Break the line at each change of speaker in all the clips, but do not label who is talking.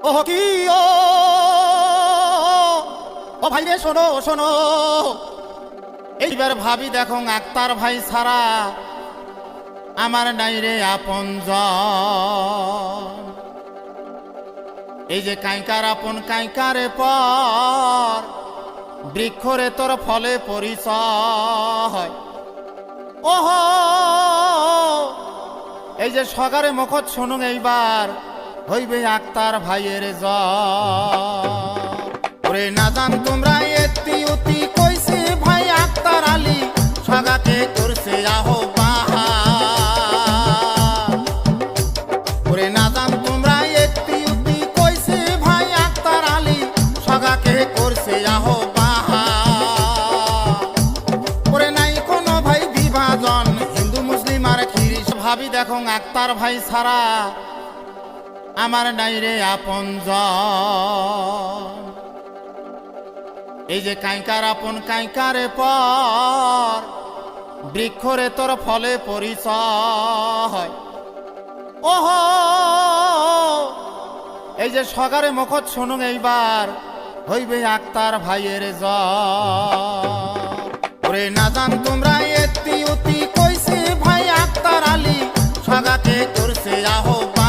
ও কি ও ভাই রে শোনো শোনো, এইবার ভাবি দেখো আক্তার ভাই ছাড়া আমার নাই রে আপনজন। এই যে কাইকার আপন কাইকারে পর বৃক্ষরে তোর ফলে পরিচয়। ওহ এই যে সগারে মুখত শুনুন এইবার হইবে আক্তার ভাইয়ের জয়। না জান তোমরা এতি উতি কইছে ভাই আক্তার আলী সগাকে করছে আহ্বান। না জান তোমরা এতি উতি কইছে ভাই আক্তার আলী সগাকে করছে আহ্বান। নাই কোনো ভাই বিভাজন হিন্দু মুসলিম আর খিরিস। ভাবি দেখো আক্তার ভাই ছাড়া আমার নাই রে আপনজন। এই যে কাইকার আপন কাইকারে পর বৃক্ষরে তোর ফলে পরিচয়। ওহ এই যে সগারে মুখত শুনুন এইবার হইবে আক্তার ভাইয়ের জয়। না জান তোমরা এতি উতি কইছে ভাই আক্তার আলী সগাকে করছে আহ্বান।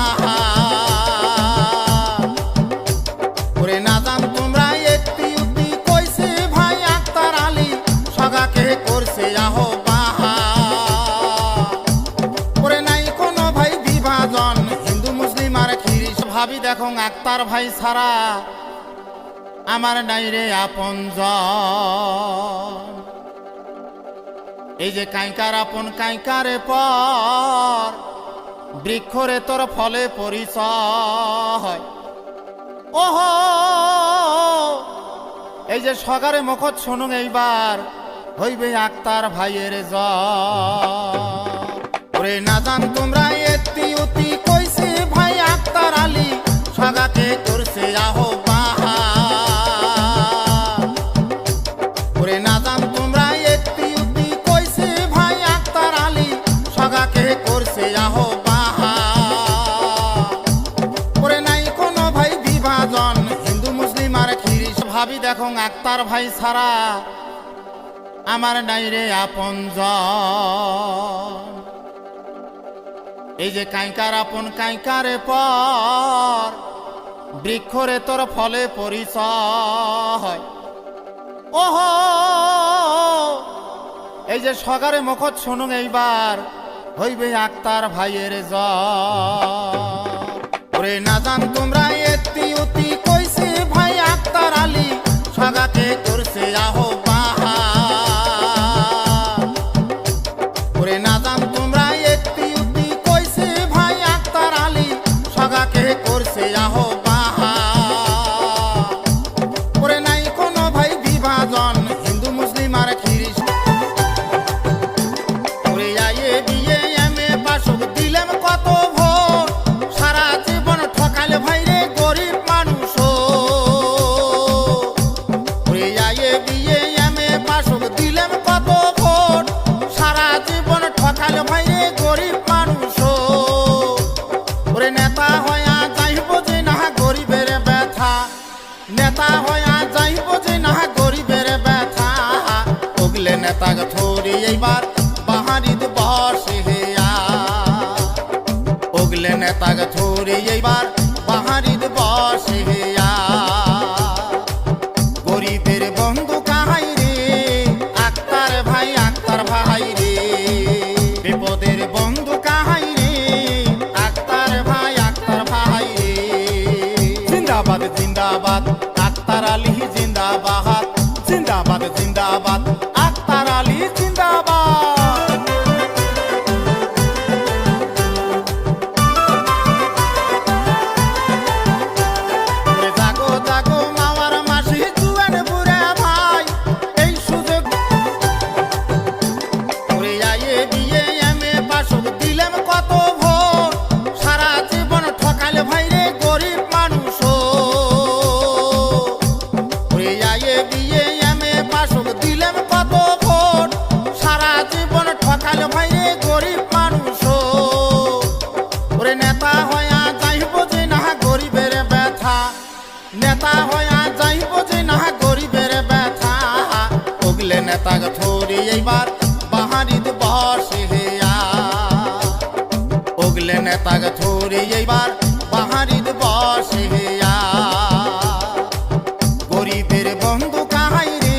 না জান তোমরা এতি উতি কইছে ভাই আক্তার আলী সগাকে করছে আহ্বান। নাই কোনো ভাই বিভাজন হিন্দু মুসলিম আর খিরিস। ভাবি দেখো আক্তার ভাই ছাড়া আমার নাই রে আপনজন। এই যে কাইকার আপন কাইকারে পর বৃক্ষরে তোর ফলে পরিচয়। ওহ এই যে সগারে মুখত শুনুন এইবার হইবে আক্তার ভাইয়ের জয়। না জান তোমরা এতি উতি কইছে ভাই আক্তার আলী সগাকে করছে আহ্বান। না জান তোমরা এতি উতি কইছে ভাই আক্তার আলী সগাকে করছে আহ্বান। নাই কোনো ভাই বিভাজন হিন্দু মুসলিম আর খিরিস। ভাবি দেখো আক্তার ভাই ছাড়া আমার নাই রে আপনজন। এই যে কাইকার আপন কাইকারে পর বৃক্ষরে তোর ফলে পরিচয়। ওহ এই যে সগারে মুখত শুনুন এইবার হইবে আক্তার ভাইয়ের জয়। না জান তোমরা এতি উতি কইছে ভাই আক্তার আলী সগাকে করছে আহ্বান। না জান তোমরা এতি উতি কইছে ভাই আক্তার আলী সগাকে করছে আহ্বান। নাই কোনো ভাই বিভাজন হিন্দু মুসলিম আর খিরিস। আইয়ে বিয়ে এমএ পাশ দিলাম কত ভোট সারা জীবন ঠকাল ভাই রে গরিব মানুষ। আইয়ে বিয়ে এমএ পাশ দিলাম কত ভোট সারা জীবন ঠকাল ভাই রে গরিব মানুষ। নেতা হয়া যাইব যে না গরিবের ব্যথা, নেতা হয়া যাইব যে না গরিবের ব্যথা। ওগলে নেতা থরি এইবার বাহারিদ বসে হেয়া। ওগলে নেতা থরি এইবার বাহারিদ বসে হেয়া। গরিবের বন্ধু কাহাই রে আক্তার ভাই আক্তার ভাই রে। বিপদের বন্ধু কাহাই রে আক্তার ভাই আক্তার ভাই রে। জিন্দাবাদ জিন্দাবাদ আক্তার আলী জিন্দাবাদ, জিন্দাবাদ জিন্দাবাদ আক্তার আলী জিন্দাবাদ। নেতা হইয়া যাইব যে না গরিবের ব্যথা ওগলে নেতাগ থরি এইবার বাহারিদ বসে হেয়া ওগলে নেতাগ থরি এইবার বাহারিদ বসে হেয়া গরিবের বন্ধু কাহাই রে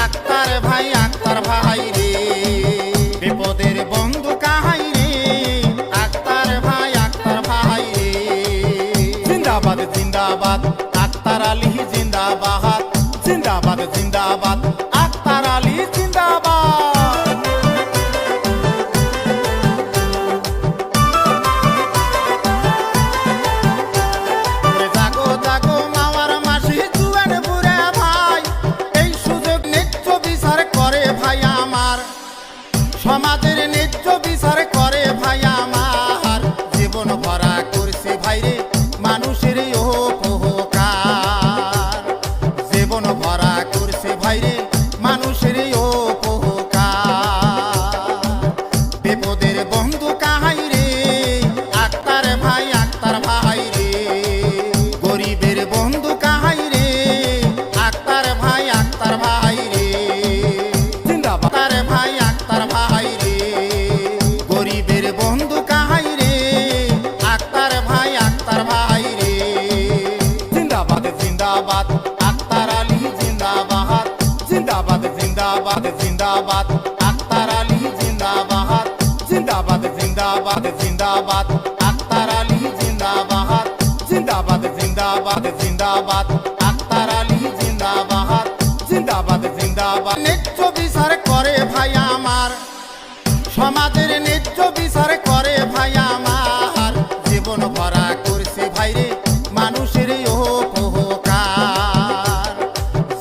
আক্তার ভাই রে বিপদের বন্ধু কাহাই রে আক্তার ভাই রে জিন্দাবাদ জিন্দাবাদ আক্তার আলী জিন্দাবাদ জিন্দাবাদ জিন্দাবাদ আক্তার আলী জিন্দাবাদ জাগো জাগো মাওয়ার মাসি জুয়ান বুড়া ভাই এই সুযোগ ন্যায্য বিচার করে ভাই আমার সমাজের ন্যায্য বিচার করে ভাই আমার জীবন ভরা করছে ভাইরে মানুষের উপকার জীবন ভরা করছে ভাইরে মানুষের উপকার বিপদের বন্ধু কাহাই রে আক্তার ভাই রে গরিবের বন্ধু কাহাই রে আক্তার ভাই রে জিন্দাবাদ আক্তার ভাই রে গরিবের বন্ধু কাহাই রে আক্তার ভাই রে জিন্দাবাদ জিন্দাবাদ আক্তার আলী জিন্দাবাদ জিন্দাবাদ জিন্দাবাদ জিন্দাবাদ আক্তার আলী জিন্দাবাদ জিন্দাবাদ জিন্দাবাদ জিন্দাবাদ আক্তার আলী জিন্দাবাদ জিন্দাবাদ জিন্দাবাদ জিন্দাবাদ আক্তার আলী জিন্দাবাদ জিন্দাবাদ জিন্দাবাদ ন্যায্য বিচার করে ভাই আমার সমাজের ন্যায্য বিচার করে ভাই আমার জীবন ভরা করছে ভাইরে মানুষের উপকার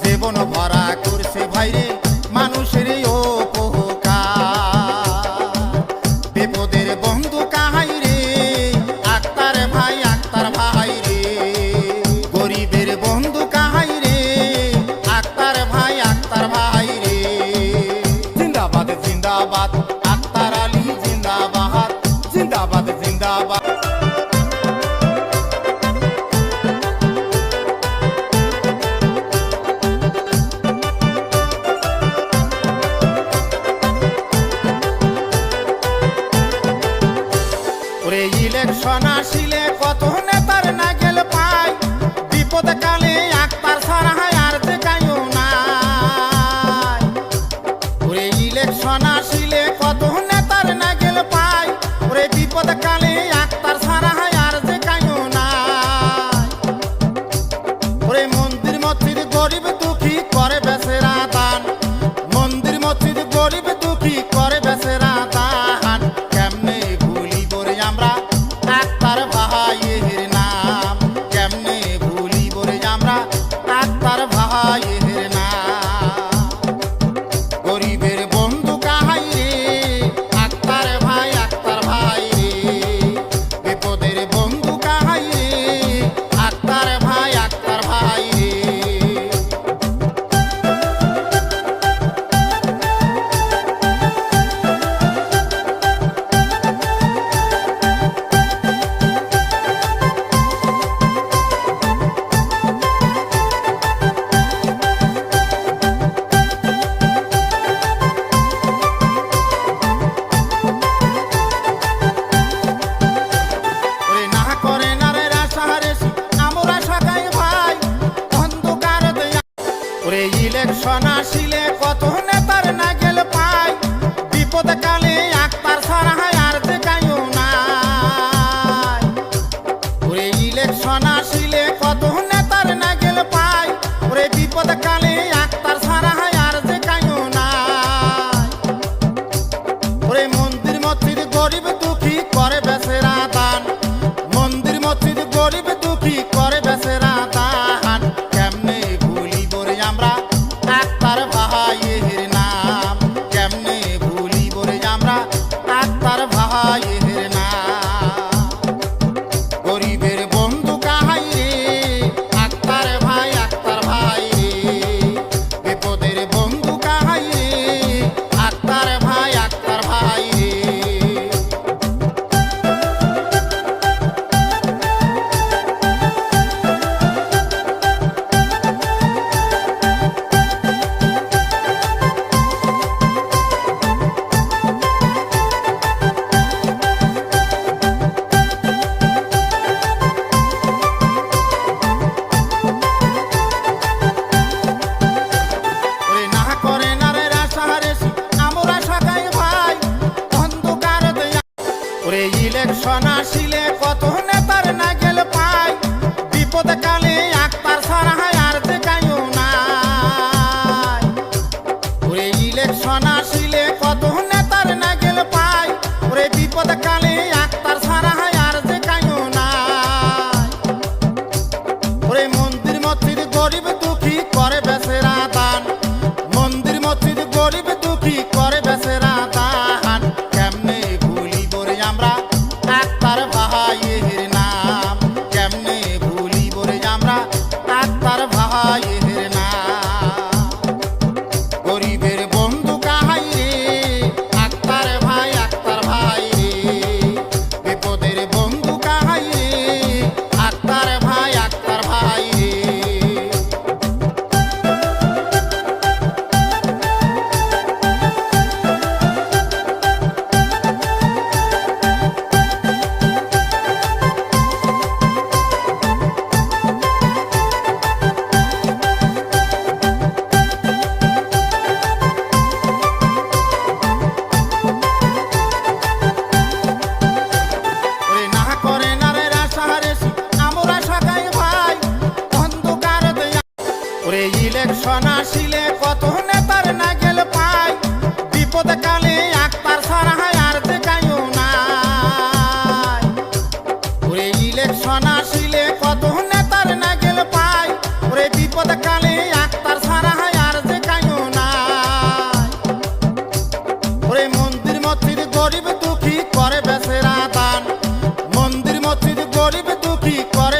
জীবন ভরা করছে ভাইরে মানুষের উপকার বিপদের বন্ধু কাহাই রে আক্তার ভাই রে গরিবের বন্ধু কাহাই রে আক্তার ভাই রে জিন্দাবাদ জিন্দাবাদ আক্তার আলী জিন্দাবাদ জিন্দাবাদ জিন্দাবাদ ওরে ইলেকশন আসিলে কত নেতার না গেল পাই বিপদ কালে আক্তার ছাড়া আর যে কাইও নাই ওরে ইলেকশন আসিলে কত নেতার না গেল পাই ওরে বিপদ কালে আক্তার ছাড়া আর যে কাইও নাই ওরে মন্দির মসজিদ গরিব দুঃখী করে বেচেরা দান মন্দির মসজিদ গরিব দুঃখী করে বেচেরা দান কেমনে ভুলিব রে আমরা আক্তার ভাইয়ের নাম কেমনে ভুলিব রে আমরা আক্তার ভাইয়ের নাম গরিবের বন্ধু কাহাই রে আক্তার ভাই রে বিপদের বন্ধু কাহাই রে আক্তার ভাই রে ওরে না করে না রে রাশারে আমরা সকাই ভাই অন্ধকার দেয়া ওরে ইলেকশন আসিলে কত নেতার না গেল পাই বিপদ কালে আক্তার ছাড়া আর যে কাইও নাই ওরে ইলেকশন আসিলে কত নেতার না গেল পাই ওরে বিপদ কালে আক্তার ছাড়া আর যে কাইও নাই ওরে মন্দির মসজিদ গরিব দুঃখী করে বেচেরা দান মন্দির মসজিদ গরিব দুঃখী করে বেচেরা দান কেমনে ভুলিব রে আমরা আক্তার ভাইয়ের নাম কেমনে ভুলিব রে আমরা আক্তার ভাইয়ের নাম গরিবের বন্ধু কাহাই রে ইলেকশন আসিলে কত নেতার না গেল পাই বিপদ কালে আক্তার ছাড়া আর যে কাইও নাই ওরে ইলেকশন আসিলে কত নেতার না গেল পাই ওরে বিপদ কালে আক্তার ছাড়া আর যে কাইও নাই ওরে মন্দির মসজিদ গরিব দুঃখী করে বেচেরা দান মন্দির মসজিদ গরিব দুঃখী করে